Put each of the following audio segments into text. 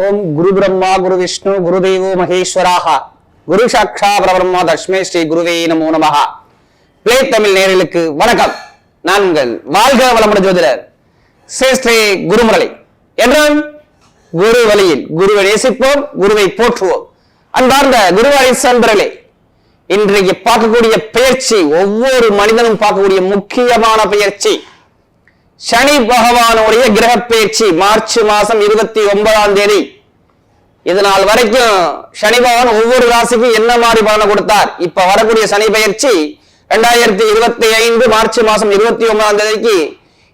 ஓம் குரு பிரம்மா குரு விஷ்ணு குரு தேவோ மகேஸ்வராக குரு சாட்சா பரபிரம்மா தஸ்மே ஸ்ரீ குருவே நமோ நமஹ. பிளே தமிழ் நேயர்களுக்கு வணக்கம். நான் உங்கள் வாழ்க வளமுடன் ஜோதிடர் ஸ்ரீ குருமுரளி. என்றும் குரு வழியில் குருவை நேசிப்போம், குருவை போற்றுவோம். அன்பார்ந்த குருவாரி சன்பர்களே, இன்றைக்கு பார்க்கக்கூடிய பெயர்ச்சி ஒவ்வொரு மனிதனும் பார்க்கக்கூடிய முக்கியமான பெயர்ச்சி சனி பகவானுடைய கிரக பெயர்ச்சி. மார்ச் மாசம் 29ஆம் தேதி. இதனால் வரைக்கும் சனி பகவான் ஒவ்வொரு ராசிக்கும் என்ன மாதிரி பலனை கொடுத்தார். இப்ப வரக்கூடிய சனி பெயர்ச்சி 2025 மார்ச் மாசம் 29ஆம் தேதிக்கு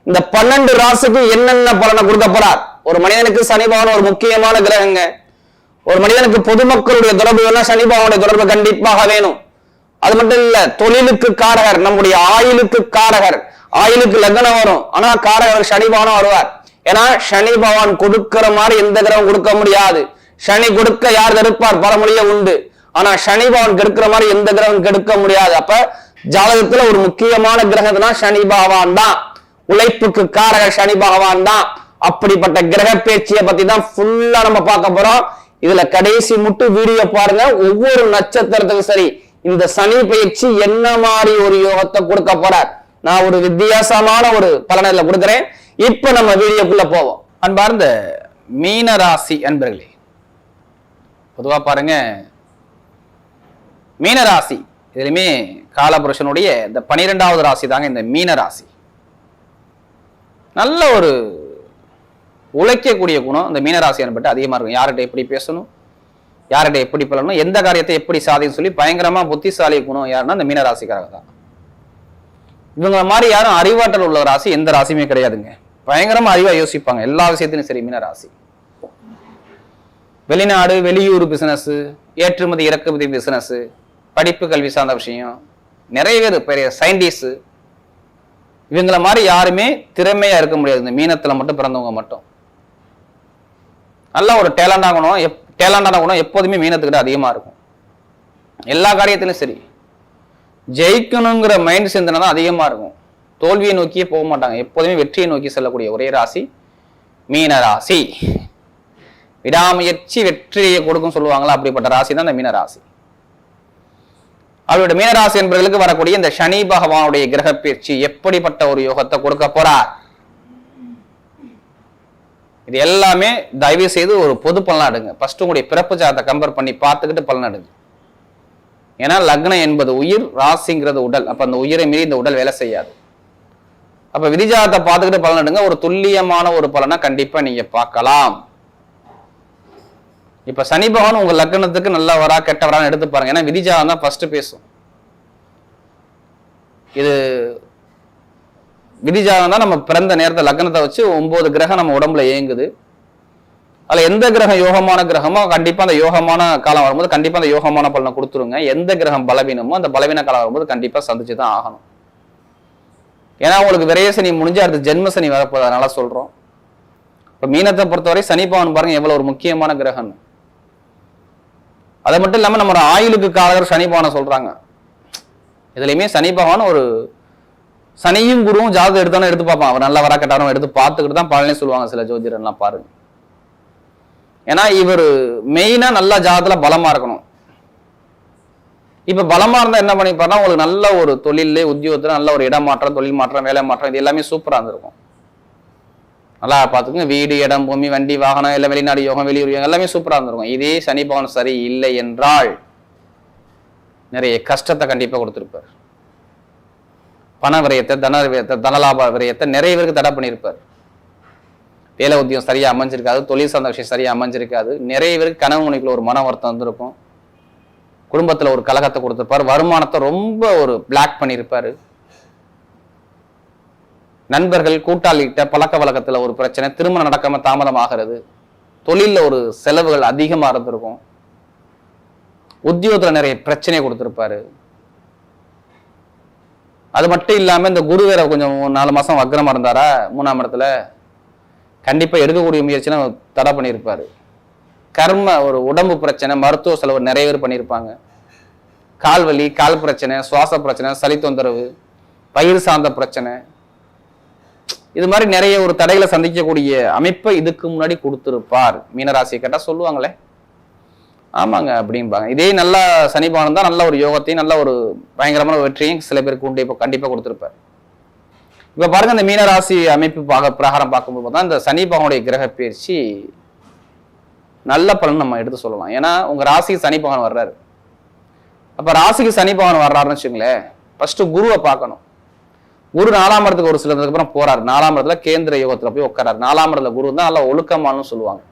இந்த 12 ராசிக்கு என்னென்ன பலனை கொடுக்க போறார். ஒரு மனிதனுக்கு சனி பகவான் ஒரு முக்கியமான கிரகங்க. ஒரு மனிதனுக்கு பொதுமக்களுடைய தொடர்பு வேணா சனி பகவானுடைய தொடர்பு கண்டிப்பாக வேணும். அது மட்டும் இல்ல, தொழிலுக்கு காரகர், நம்முடைய ஆயுளுக்கு காரகர். ஆயுளுக்கு லக்னம் வரும், ஆனா காரகர் சனி பகவான் வருவார். ஏன்னா சனி பகவான் கொடுக்கிற மாதிரி எந்த கிரகம் கொடுக்க முடியாது. சனி கொடுக்க யார் தடுப்பார், பரமொழியே உண்டு. ஆனா சனி பகவான் கெடுக்கிற மாதிரி எந்த கிரகம் கெடுக்க முடியாது. அப்ப ஜாதகத்துல ஒரு முக்கியமான கிரகம்னா சனி பகவான் தான். உழைப்புக்கு காரகர் சனி பகவான் தான். அப்படிப்பட்ட கிரக பேச்சியை பத்தி தான் ஃபுல்லா நம்ம பார்க்க போறோம். இதுல கடைசி முட்டு வீடியோ பாருங்க. ஒவ்வொரு நட்சத்திரத்துக்கும் சரி இந்த சனி பயிற்சி என்ன மாதிரி ஒரு யோகத்தை கொடுக்க போறார். நான் ஒரு வித்தியாசமான ஒரு பலனை கொடுக்கிறேன். இப்ப நம்ம வீடியோக்குள்ள போவோம். அன்பார்ந்த மீன ராசி அன்பர்களே, பொதுவா பாருங்க, மீன ராசி இதுலயுமே காலபுருஷனுடைய இந்த 12வது ராசி தாங்க இந்த மீன ராசி. நல்ல ஒரு உழைக்கக்கூடிய குணம் இந்த மீனராசி என்பட்டு அதிகமா இருக்கும். யார்கிட்ட எப்படி பேசணும், யார்கிட்ட எப்படி பழகணும், எந்த காரியத்தை எப்படி சாதின்னு சொல்லி பயங்கரமா புத்திசாலி குணம் யாருன்னா இந்த மீனராசிக்காரங்க தான். இவங்க மாதிரி யாரும் அறிவாற்றல் உள்ள ராசி எந்த ராசியுமே கிடையாதுங்க. பயங்கரமா அறிவா யோசிப்பாங்க எல்லா விஷயத்திலும் சரி. மீனராசி வெளிநாடு வெளியூர் பிசினஸ், ஏற்றுமதி இறக்குமதி பிசினஸ், படிப்பு கல்வி சார்ந்த விஷயம், நிறைய பேர் பெரிய சயின்டிஸ்ட், இவங்கள மாதிரி யாருமே திறமையா இருக்க முடியாது. இந்த மீனத்துல மட்டும் பிறந்தவங்க மட்டும் நல்ல ஒரு டேலண்டான குணம் எப்போதுமே மீனத்துக்கிட்ட அதிகமா இருக்கும். எல்லா காரியத்திலும் சரி ஜெயிக்கணுங்கிற மைண்ட் சிந்தனை தான் அதிகமா இருக்கும். தோல்வியை நோக்கியே போக மாட்டாங்க. எப்போதுமே வெற்றியை நோக்கி செல்லக்கூடிய ஒரே ராசி மீன ராசி. விடாமுயற்சி வெற்றியை கொடுக்கும் சொல்லுவாங்களா, அப்படிப்பட்ட ராசி தான் இந்த மீன ராசி. அவருடைய மீனராசி என்பவர்களுக்கு வரக்கூடிய இந்த சனி பகவானுடைய கிரக பயிற்சி எப்படிப்பட்ட ஒரு யோகத்தை கொடுக்க போறார். இது எல்லாமே தயவு செய்து ஒரு பொது பலன் எடுங்க. ஃபர்ஸ்ட் உங்களுடைய பிறப்பு ஜாதகத்தை கம்பேர் பண்ணி பார்த்துக்கிட்டு பலன் எடுங்க. ஏன்னா லக்னம் என்பது உயிர், ராசிங்கிறது உடல். அப்ப அந்த உயிரை மீறி இந்த உடல் வேலை செய்யாது. அப்ப விதிஜாதத்தை பார்த்துக்கிட்டு பலன் எடுங்க. ஒரு துல்லியமான ஒரு பலனை கண்டிப்பா நீங்க பார்க்கலாம். இப்ப சனி பகவான் உங்க லக்னத்துக்கு நல்ல வரா கெட்ட வரான்னு எடுத்து பாருங்க. ஏன்னா விதிஜாதம் தான் ஃபர்ஸ்ட் பேசும். இது விதிஜாதம் தான் நம்ம பிறந்த நேரத்தை லக்னத்தை வச்சு 9 கிரகம் நம்ம உடம்புல இயங்குது. அதுல எந்த கிரகம் யோகமான கிரகமோ கண்டிப்பா அந்த யோகமான காலம் வரும்போது கண்டிப்பா அந்த யோகமான பலனை கொடுத்துருங்க. எந்த கிரகம் பலவீனமோ அந்த பலவீன காலம் வரும்போது கண்டிப்பா சந்திச்சுதான் ஆகணும். ஏன்னா உங்களுக்கு விரைய சனி முடிஞ்சு அடுத்து ஜென்ம சனி வரப்போகுது, அதனால சொல்றோம். இப்ப மீனத்தை பொறுத்தவரை சனி பகவான் பாருங்க எவ்வளவு ஒரு முக்கியமான கிரகம். அது மட்டும் இல்லாம நம்ம ஆயுளுக்கு காரகர் சனி பகவானை சொல்றாங்க. இதுலயுமே சனி பகவான் ஒரு சனியும் குருவும் ஜாதகம் எடுத்தாலும் எடுத்து பார்ப்பான். அவர் நல்லா வரா கட்டாரம் எடுத்து பார்த்துக்கிட்டு தான் பலனே சொல்லுவாங்க சில ஜோதிடர்லாம் பாருங்க. ஏன்னா இவர் மெயினா நல்லா ஜாதகத்துல பலமா இருக்கணும். இப்ப பலமா இருந்தா என்ன பண்ணிப்பாருன்னா உங்களுக்கு நல்ல ஒரு தொழில உத்தியோகத்துல நல்ல ஒரு இடமாற்றம், தொழில் மாற்றம், வேலை மாற்றம், இது எல்லாமே சூப்பரா இருந்திருக்கும். நல்லா பார்த்துக்கோங்க. வீடு, இடம், பூமி, வண்டி, வாகனம் எல்லாம் வெளிநாடு யோகம், வெளியூர் யோகம் எல்லாமே சூப்பரா இருந்திருக்கும். இதே சனி பகவான் சரி இல்லை என்றால் நிறைய கஷ்டத்தை கண்டிப்பா கொடுத்திருப்பார். பண விரயத்தை, தன விரயத்தை, தனலாப விரயத்தை நிறைய பேருக்கு தடை பண்ணியிருப்பார். வேலை உத்தியோகம் சரியா அமைஞ்சிருக்காது, தொழில் சார்ந்த விஷயம் சரியா அமைஞ்சிருக்காது. நிறைய பேருக்கு கனவு மணிக்குள்ள ஒரு மன வருத்தம் வந்திருக்கும். குடும்பத்துல ஒரு கலகத்தை கொடுத்திருப்பார். வருமானத்தை ரொம்ப ஒரு பிளாக் பண்ணியிருப்பாரு. நண்பர்கள் கூட்டாளிகிட்ட பழக்க வழக்கத்துல ஒரு பிரச்சனை, திருமணம் நடக்காம தாமதம் ஆகிறது, தொழில ஒரு செலவுகள் அதிகமா இருந்திருக்கும், உத்தியோகத்துல நிறைய பிரச்சனையை கொடுத்திருப்பாரு. அது மட்டும் இல்லாம இந்த குரு வேற கொஞ்சம் 4 மாசம் வக்ரமா இருந்தாரா 3ஆம் இடத்துல, கண்டிப்பா எடுக்கக்கூடிய முயற்சினா தடை பண்ணியிருப்பாரு. கர்ம ஒரு உடம்பு பிரச்சனை, மருத்துவ செலவு நிறைய பேர் பண்ணியிருப்பாங்க. கால் வலி, கால் பிரச்சனை, சுவாச பிரச்சனை, சளி தொந்தரவு, பயிர் சார்ந்த பிரச்சனை, இது மாதிரி நிறைய ஒரு தடைகளை சந்திக்கக்கூடிய அமைப்பை இதுக்கு முன்னாடி கொடுத்திருப்பார். மீனராசியை கேட்டா சொல்லுவாங்களே, ஆமாங்க அப்படிம்பாங்க. இதே நல்லா சனி பகவான் தான் நல்ல ஒரு யோகத்தையும் நல்ல ஒரு பயங்கரமான வெற்றியும் சில பேருக்கு உண்டு இப்போ கண்டிப்பா கொடுத்திருப்பார். இப்ப பாருங்க, இந்த மீனராசி அமைப்பு பிரகாரம் பார்க்கும்போது தான் இந்த சனி பகவானுடைய கிரக பயிற்சி நல்ல பலன் நம்ம எடுத்து சொல்லலாம். ஏன்னா உங்க ராசிக்கு சனி பகவான் வர்றாரு. அப்ப ராசிக்கு சனி பகவான் வர்றாருன்னு வச்சுங்களேன், ஃபர்ஸ்ட் குருவை பார்க்கணும். குரு 4ஆம் இடத்துக்கு ஒரு சிலதுக்கு அப்புறம் போறாரு. 4ஆம் இடத்துல கேந்திர யோகத்துல போய் உட்காராரு. 4ஆம் இடத்துல குரு தான் நல்ல ஒழுக்கமானு சொல்லுவாங்க.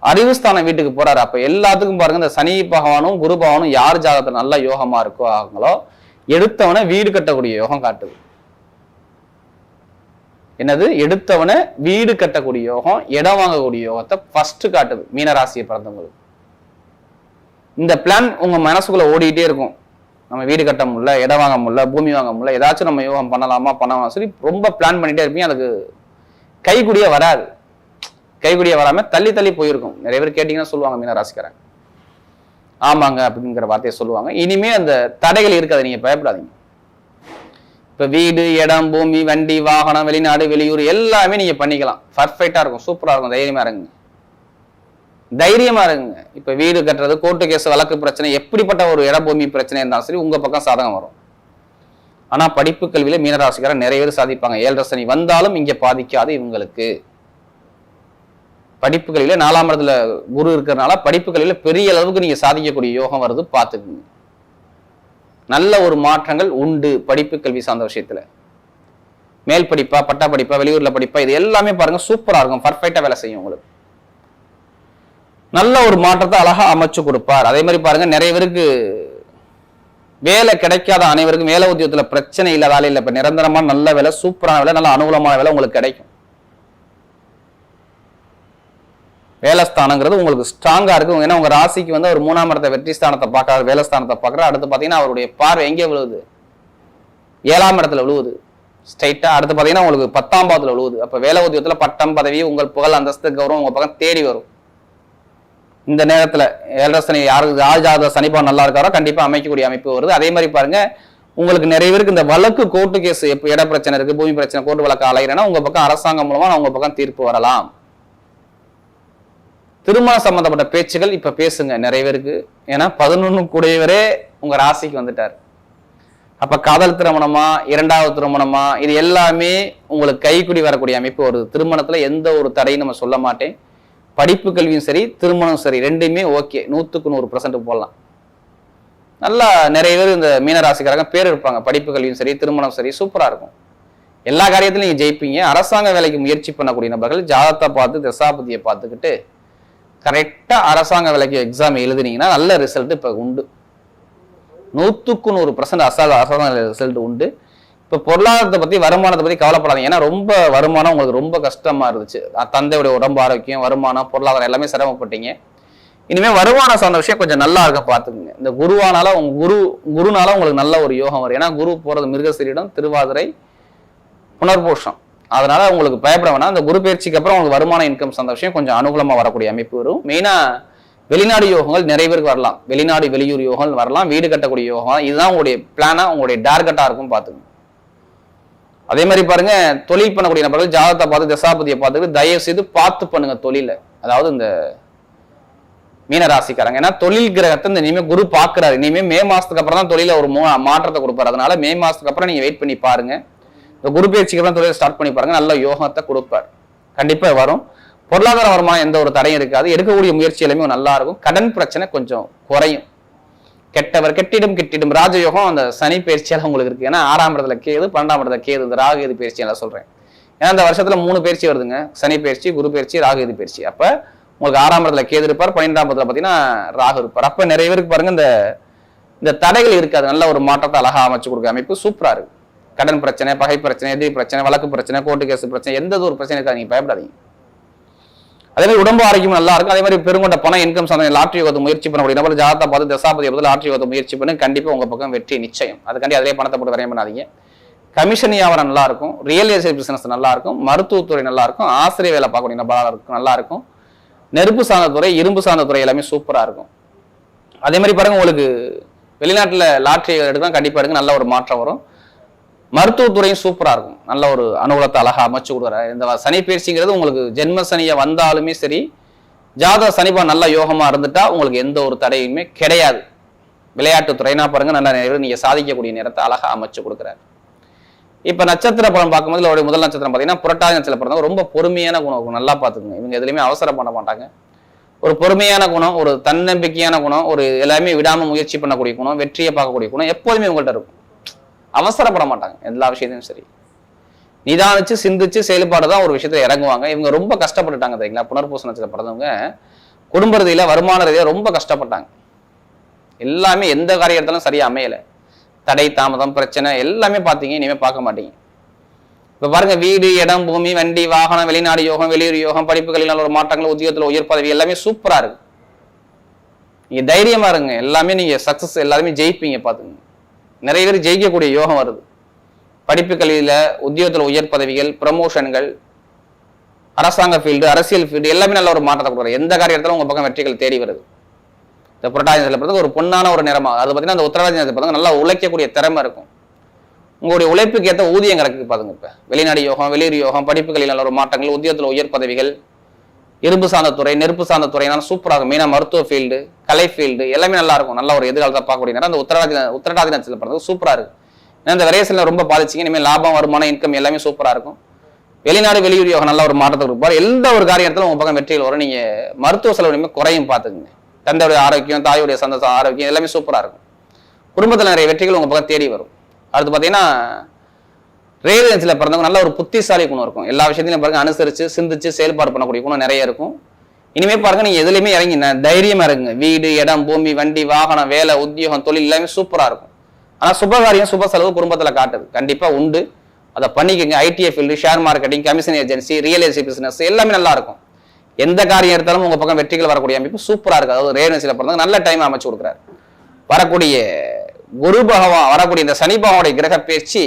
அறிவுஸ்தான வீட்டுக்கு போறாரு. அப்ப எல்லாத்துக்கும் பாருங்க, இந்த சனி பகவானும் குரு பகவானும் யார் ஜாதகத்துல நல்ல யோகமா இருக்கோ ஆகுங்களோ எடுத்தவனை வீடு கட்டக்கூடிய யோகம் காட்டுது. என்னது? எடுத்தவனை வீடு கட்டக்கூடிய யோகம், இடம் வாங்கக்கூடிய யோகத்தை ஃபர்ஸ்ட் காட்டுது மீனராசியை பிறந்தவங்களுக்கு. இந்த பிளான் உங்க மனசுக்குள்ள ஓடிக்கிட்டே இருக்கும். நம்ம வீடு கட்ட முடியல, இடம் வாங்க முடியல, பூமி வாங்க முடியல, ஏதாச்சும் நம்ம யோகம் பண்ணலாமா சொல்லி ரொம்ப பிளான் பண்ணிட்டே இருப்பீங்க. அதுக்கு கைக்குடியே வராது. கைக்குடியே வராம தள்ளி தள்ளி போயிருக்கும். நிறைய பேர் கேட்டீங்கன்னா சொல்லுவாங்க மீனராசிக்காரங்க, ஆமாங்க அப்படிங்கிற வார்த்தையை சொல்லுவாங்க. இனிமே அந்த தடைகள் இருக்காது, நீங்க பயப்படாதீங்க. இப்ப வீடு, இடம், பூமி, வண்டி, வாகனம், வெளிநாடு, வெளியூர் எல்லாமே நீங்க பண்ணிக்கலாம். பர்ஃபெக்டா இருக்கும், சூப்பரா இருக்கும். தைரியமா இருங்க, தைரியமா இருங்க. இப்ப வீடு கட்டுறது, கோர்ட்டு கேஸ், வழக்கு பிரச்சனை, எப்படிப்பட்ட ஒரு இட பூமி பிரச்சனை இருந்தாலும் சரி உங்க பக்கம் சாதகம் வரும். ஆனா படிப்பு கல்வியில மீனராசிக்காரர் நிறைய பேர் சாதிப்பாங்க. 7.5 சனி வந்தாலும் இங்க பாதிக்காது இவங்களுக்கு. படிப்பு கல்வியில 4ஆம் இடத்துல குரு இருக்கிறதுனால படிப்பு கல்வியில பெரிய அளவுக்கு நீங்க சாதிக்கக்கூடிய யோகம் வருது, பார்த்துக்குங்க. நல்ல ஒரு மாற்றங்கள் உண்டு படிப்பு கல்வி சார்ந்த விஷயத்துல. மேல் படிப்பா, பட்டா படிப்பா, வெளியூர்ல படிப்பா, இது எல்லாமே பாருங்க சூப்பரா இருக்கும், பர்ஃபெக்டா வேலை செய்யும் உங்களுக்கு. நல்ல ஒரு மாற்றத்தை அழகா அமைச்சு கொடுப்பார். அதே மாதிரி பாருங்க, நிறைய பேருக்கு வேலை கிடைக்காத அனைவருக்கும் வேலை உத்தியோகத்துல பிரச்சனை இல்லாத வேலை இல்லை. இப்ப நிரந்தரமான நல்ல வேலை, சூப்பரான வேலை, நல்ல அனுகூலமான வேலை உங்களுக்கு கிடைக்கும். வேலைஸ்தானங்கிறது உங்களுக்கு ஸ்ட்ராங்கா இருக்கும். ஏன்னா உங்க ராசிக்கு வந்து அவர் 3ஆம் இடத்தை வெற்றி ஸ்தானத்தை பார்க்கறாரு, வேலைஸ்தானத்தை பார்க்கறாரு. அடுத்து பாத்தீங்கன்னா அவருடைய பார்வை எங்கே விழுவுது? 7ஆம் இடத்துல விழுவுது ஸ்ட்ரைட்டா. அடுத்து பாத்தீங்கன்னா உங்களுக்கு 10ஆம் பாவத்துல விழுவுது. அப்ப வேலை உத்தியோகத்துல பட்டம், பதவி, உங்கள் புகழ், அந்தஸ்து, கௌரவம் உங்க பக்கம் தேடி வரும். இந்த நேரத்துல 7.5 சனி யாரு சனி பகவான் நல்லா இருக்காரோ கண்டிப்பா அமைக்கக்கூடிய அமைப்பு வருது. அதே மாதிரி பாருங்க, உங்களுக்கு நிறைய பேருக்கு இந்த வழக்கு, கோர்ட்டு கேஸ், இட பிரச்சனை இருக்கு, பூமி பிரச்சனை, கோர்ட்டு வழக்கு அலைகிறேன்னா உங்க பக்கம் அரசாங்கம் மூலமா உங்க பக்கம் தீர்ப்பு வரலாம். திருமண சம்பந்தப்பட்ட பேச்சுகள் இப்ப பேசுங்க நிறைய பேருக்கு. ஏன்னா 11 கூடியவரே உங்க ராசிக்கு வந்துட்டார். அப்ப காதல் திருமணமா, 2வது திருமணமா, இது எல்லாமே உங்களுக்கு கைக்குடி வரக்கூடிய அமைப்பு வருது. திருமணத்துல எந்த ஒரு தடையும் நம்ம சொல்ல மாட்டேன். படிப்பு கல்வியும் சரி, திருமணம் சரி, ரெண்டுமே ஓகே, 100க்கு 100% போடலாம். நல்லா நிறைய பேர் இந்த மீனராசிக்காரங்க பேர் இருப்பாங்க. படிப்பு கல்வியும் சரி, திருமணம் சரி, சூப்பரா இருக்கும். எல்லா காரியத்திலும் நீங்க ஜெயிப்பீங்க. அரசாங்க வேலைக்கு முயற்சி பண்ணக்கூடிய நபர்கள் ஜாதகத்தை பார்த்து, தசாபதியை பார்த்துக்கிட்டு கரெக்டா அரசாங்க வேலைக்கு எக்ஸாம் எழுதுனீங்கன்னா நல்ல ரிசல்ட் இப்ப உண்டு. 100க்கு 100% அரசாங்க ரிசல்ட் உண்டு. இப்ப பொருளாதாரத்தை பத்தி, வருமானத்தை பத்தி கவலைப்படாதீங்க. ஏன்னா ரொம்ப வருமானம் உங்களுக்கு ரொம்ப கஷ்டமா இருந்துச்சு. தந்தையுடைய உடம்பு ஆரோக்கியம், வருமானம், பொருளாதாரம் எல்லாமே சிரமப்பட்டீங்க. இனிமே வருமானம் சார்ந்த விஷயம் கொஞ்சம் நல்லா இருக்க பாத்துக்குங்க. இந்த குருவானால குருனால உங்களுக்கு நல்ல ஒரு யோகம் வரும். ஏன்னா குரு போறது மிருகசீரிடம், திருவாதிரை, புனர்பூஷம். அதனால உங்களுக்கு பயப்பட வேணாம். இந்த குரு பயிற்சிக்கு அப்புறம் உங்களுக்கு வருமான இன்கம் சார்ந்த விஷயம் கொஞ்சம் அனுகூலமா வரக்கூடிய அமைப்பு வரும். மெயினா வெளிநாடு யோகங்கள் நிறைய பேருக்கு வரலாம். வெளிநாடு, வெளியூர் யோகங்கள் வரலாம். வீடு கட்டக்கூடிய யோகம், இதுதான் உங்களுடைய பிளானா, உங்களுடைய டார்கெட்டா இருக்கும், பாத்துக்கணும். அதே மாதிரி பாருங்க, தொழில் பண்ணக்கூடிய நபர்கள் ஜாதகத்தை பார்த்து, தசாபதியை பார்த்துட்டு தயவு செய்து பார்த்து பண்ணுங்க தொழில. அதாவது இந்த மீனராசிக்காரங்க, ஏன்னா தொழில் கிரகத்தை இந்த இனிமே குரு பாக்குறாரு. இனிமே மே மாசத்துக்கு அப்புறம் தான் தொழில ஒரு மாற்றத்தை கொடுப்பாரு. அதனால மே மாசத்துக்கு அப்புறம் நீங்க வெயிட் பண்ணி பாருங்க. இந்த குரு பயிற்சிக்கு அப்புறம் தொழிலை ஸ்டார்ட் பண்ணி பாருங்க, நல்ல யோகத்தை கொடுப்பார், கண்டிப்பா வரும். பொருளாதார வருமானம் எந்த ஒரு தடையும் இருக்காது. எடுக்கக்கூடிய முயற்சி எல்லாமே நல்லா இருக்கும். கடன் பிரச்சனை கொஞ்சம் குறையும். கெட்டவர் கெட்டிடும் ராஜயோகம் அந்த சனி பயிற்சியால உங்களுக்கு இருக்கு. ஏன்னா 6ஆம் இடத்துல கேது, 12ஆம் இடத்துல கேது, இந்த ராகு எது பயிற்சியால சொல்றேன். ஏன்னா இந்த வருஷத்துல 3 பயிற்சி வருதுங்க. சனி பயிற்சி, குரு பயிற்சி, ராகு எது பயிற்சி. அப்ப உங்களுக்கு 6ஆம் இடத்துல கேது இருப்பார், 12ஆம் இடத்துல பாத்தீங்கன்னா ராகு இருப்பார். அப்ப நிறைய பேருக்கு பாருங்க இந்த தடைகள் இருக்காது. நல்ல ஒரு மாற்றத்தை அழகா அமைச்சு கொடுக்க அமைப்பு சூப்பரா இருக்கு. கடன் பிரச்சனை, பகை பிரச்சனை, எதிரி பிரச்சனை, வழக்கு பிரச்சனை, கோர்ட்டு கேஸ் பிரச்சனை, எந்த ஒரு பிரச்சனை இருக்காது, நீங்க பயப்படாதீங்க. அதே மாதிரி உடம்பு ஆரோக்கியம் நல்லா இருக்கும். அதே மாதிரி பெருங்கொண்ட பணம், இன்கம் சார்ந்த லாட்டரி யோகத்தை முயற்சி பண்ணக்கூடிய நபர் ஜாதகத்தை பார்த்து, தசாபதியை பார்த்து லாட்டரி யோகத்தை முயற்சி பண்ணி கண்டிப்பா உங்க பக்கம் வெற்றி நிச்சயம். அதுக்காண்டி அதே பணத்தை போட்டு வரையம் பண்ணாதீங்க. கமிஷன் வியாபாரம் நல்லா இருக்கும். ரியல் எஸ்டேட் பிசினஸ் நல்லா இருக்கும். மருத்துவத்துறை நல்லா இருக்கும். ஆசிரியர் வேலை பார்க்கக்கூடிய நபராக இருக்கும், நல்லா இருக்கும். நெருப்பு சார்ந்த துறை, இரும்பு சார்ந்த துறை எல்லாமே சூப்பரா இருக்கும். அதே மாதிரி பாருங்க, உங்களுக்கு வெளிநாட்டுல லாட்டரி எடுக்கலாம், கண்டிப்பா எடுங்க, நல்ல ஒரு மாற்றம் வரும். மருத்துவத்துறையும் சூப்பரா இருக்கும். நல்ல ஒரு அனுகூலத்தை அழகா அமைச்சு கொடுக்குறாரு. இந்த சனி பயிற்சிங்கிறது உங்களுக்கு ஜென்ம சனியை வந்தாலுமே சரி, ஜாதக சனிபா நல்ல யோகமா இருந்துட்டா உங்களுக்கு எந்த ஒரு தடையுமே கிடையாது. விளையாட்டுத்துறைனா பாருங்க, நல்ல நேரம் நீங்க சாதிக்கக்கூடிய நேரத்தை அழகா அமைச்சு கொடுக்குறாரு. இப்ப நட்சத்திர பலன் பார்க்கும்போது அவருடைய முதல் நட்சத்திரம் பார்த்தீங்கன்னா புரட்டாதி நட்சத்திரம் பிறந்தவங்க ரொம்ப பொறுமையான குணம் நல்லா பார்த்துக்குங்க. இவங்க எதுலையுமே அவசரம் பண்ண மாட்டாங்க. ஒரு பொறுமையான குணம், ஒரு தன்னம்பிக்கையான குணம், ஒரு எல்லாமே விடாம முயற்சி பண்ணக்கூடிய குணம், வெற்றியை பார்க்கக்கூடிய குணம் எப்போதுமே உங்கள்கிட்ட இருக்கும். அவசரப்பட மாட்டாங்க எல்லா விஷயத்தையும். சரி, நிதானிச்சு சிந்திச்சு செயல்பாடு தான் ஒரு விஷயத்துல இறங்குவாங்க. இவங்க ரொம்ப கஷ்டப்பட்டுட்டாங்க தெரியுங்களா? புனர்பூச நட்சத்திரம் பிறந்தவங்க குடும்ப ரீதியில வருமான ரீதியில ரொம்ப கஷ்டப்பட்டாங்க. எல்லாமே எந்த காரியத்திலும் சரியா அமையல. தடை தாமதம் பிரச்சனை எல்லாமே பார்த்தீங்க, இனிமே பார்க்க மாட்டீங்க. இப்ப பாருங்க, வீடு இடம் பூமி வண்டி வாகனம் வெளிநாடு யோகம் வெளியூர் யோகம் படிப்புகளில் நல்ல ஒரு மாற்றங்கள் உத்தியோகத்தில் உயர் பதவி எல்லாமே சூப்பரா இருக்கு. நீங்க தைரியமா இருங்க, எல்லாமே நீங்க சக்சஸ் எல்லாருமே ஜெயிப்பீங்க. பாத்துங்க, நிறைய பேர் ஜெயிக்கக்கூடிய யோகம் வருது. படிப்பு கல்வியில உத்தியோகத்தில் உயர் பதவிகள் ப்ரமோஷன்கள் அரசாங்க ஃபீல்டு அரசியல் ஃபீல்டு எல்லாமே நல்ல ஒரு மாற்றத்தை கொடுக்குறது. எந்த காரியத்திலும் உங்க பக்கம் வெற்றிகள் தேடி வருது. இந்த புரட்டாதி நட்சத்திரத்துக்கு ஒரு பொன்னான ஒரு நிறமா அது பார்த்தீங்கன்னா அந்த உத்திரட்டாதி நட்சத்திரம் நல்லா உழைக்கக்கூடிய திறமை இருக்கும். உங்களுடைய உழைப்புக்கு ஏற்ற ஊதியம் கிடக்கு பாருங்க. இப்ப வெளிநாடு யோகம் வெளியூர் யோகம் படிப்புகளில் நல்ல ஒரு மாற்றங்கள் உத்தியோகத்தில் உயர் பதவிகள் இரும்பு சார்ந்த துறை நெருப்பு சார்ந்த துறைனால சூப்பராக இருக்கும். மெயினாக மருத்துவ ஃபீல்டு கலை ஃபீல்டு எல்லாமே நல்லா இருக்கும். நல்ல ஒரு எதிர்காலத்தை பார்க்கக்கூடிய நேரம் அந்த உத்திரட்டாதி நட்சத்திரம் பிறந்தது சூப்பரா இருக்கு. ஏன்னா இந்த விரைசல ரொம்ப பாதிச்சிங்க. இனிமேல் லாபம் வருமானம் இன்கம் எல்லாமே சூப்பரா இருக்கும். வெளிநாடு வெளியூர் யோகம் நல்ல ஒரு மாற்றத்தை கொடுப்பார். எந்த ஒரு காரியத்திலும் உங்க பக்கம் வெற்றிகள் வரும். நீங்க மருத்துவ செலவு இனிமேல் குறையும் பார்த்துக்குங்க. தந்தையுடைய ஆரோக்கியம் தாயுடைய சந்தோஷம் ஆரோக்கியம் எல்லாமே சூப்பரா இருக்கும். குடும்பத்தில் நிறைய வெற்றிகள் உங்க பக்கம் தேடி வரும். அடுத்து பார்த்தீங்கன்னா ரேடியன்ஸ்ல பிறந்தவங்க நல்ல ஒரு புத்திசாலி குணம் இருக்கும். எல்லா விஷயத்திலையும் பாருங்க அனுசரிச்சு சிந்திச்சு செயல்பாடு பண்ணக்கூடிய குணம் நிறைய இருக்கும். இனிமே பாருங்க, நீங்க எதுலையுமே இறங்கி தைரியமா இருங்க. வீடு இடம் பூமி வண்டி வாகனம் வேலை உத்தியோகம் தொழில் எல்லாமே சூப்பரா இருக்கும். ஆனா சுபகாரியம் சுப செலவு குடும்பத்துல காட்டுது, கண்டிப்பா உண்டு. அதை பண்ணிக்கோங்க. ITI field share marketing commission agency real estate business எல்லாமே நல்லா இருக்கும். எந்த காரியம் எடுத்தாலும் உங்க பக்கம் வெற்றிகள் வரக்கூடிய அமைப்பு சூப்பரா இருக்கு. அதாவது ரேடியன்ஸ்ல பிறந்தவங்க நல்ல டைம் அமைச்சு கொடுக்குறாரு. வரக்கூடிய குரு பகவான் வரக்கூடிய இந்த சனி பகவானுடைய கிரக பயிற்சி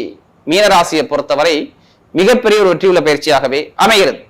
மீனராசியை பொறுத்தவரை மிகப்பெரிய ஒரு வெற்றியுள்ள பயிற்சியாகவே அமைகிறது.